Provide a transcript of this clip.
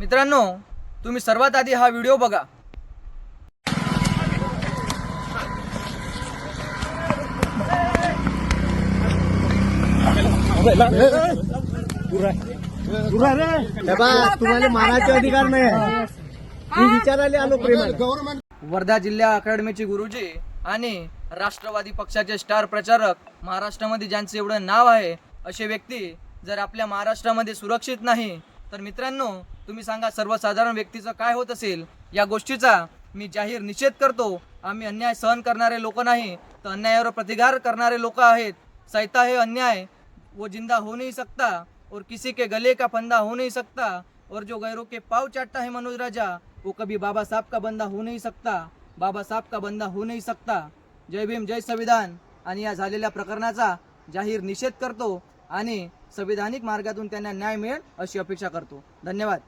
मित्रांनो, तुम्ही सर्वात आधी हा व्हिडिओ बघा। तुम्हाला मारायचे अधिकार नाही आहे। मी विचारायला आलो प्रेमाने। वर्धा जिल्हा अकॅडमीचे गुरुजी आणि राष्ट्रवादी पक्षाचे स्टार प्रचारक, महाराष्ट्रामध्ये ज्यांचे एवढं नाव आहे, असे व्यक्ती जर आपल्या महाराष्ट्रामध्ये सुरक्षित नाही तर मित्रांनो, तुम्ही सांगा सर्वसाधारण व्यक्तीचं काय होत असेल। या गोष्टीचा मी जाहीर निषेध करतो। आम्ही अन्याय सहन करणारे लोक नाही, तर अन्यायावर प्रतिकार करणारे लोक आहेत। सहता है अन्याय वो जिंदा हो नहीं सकता और किसी के गले का फंदा हो नहीं सकता, और जो गैरों के पाँव चाटता है मनोज राजा, वो कभी बाबा साहब का बंदा हो नहीं सकता, बाबा साहब का बंदा हो नहीं सकता। जय भीम, जय संविधान। आणि या झालेल्या प्रकरणाचा जाहीर निषेध करतो आणि संविधानिक मार्गातून त्यांना न्याय मिळेल अशी अपेक्षा करतो। धन्यवाद।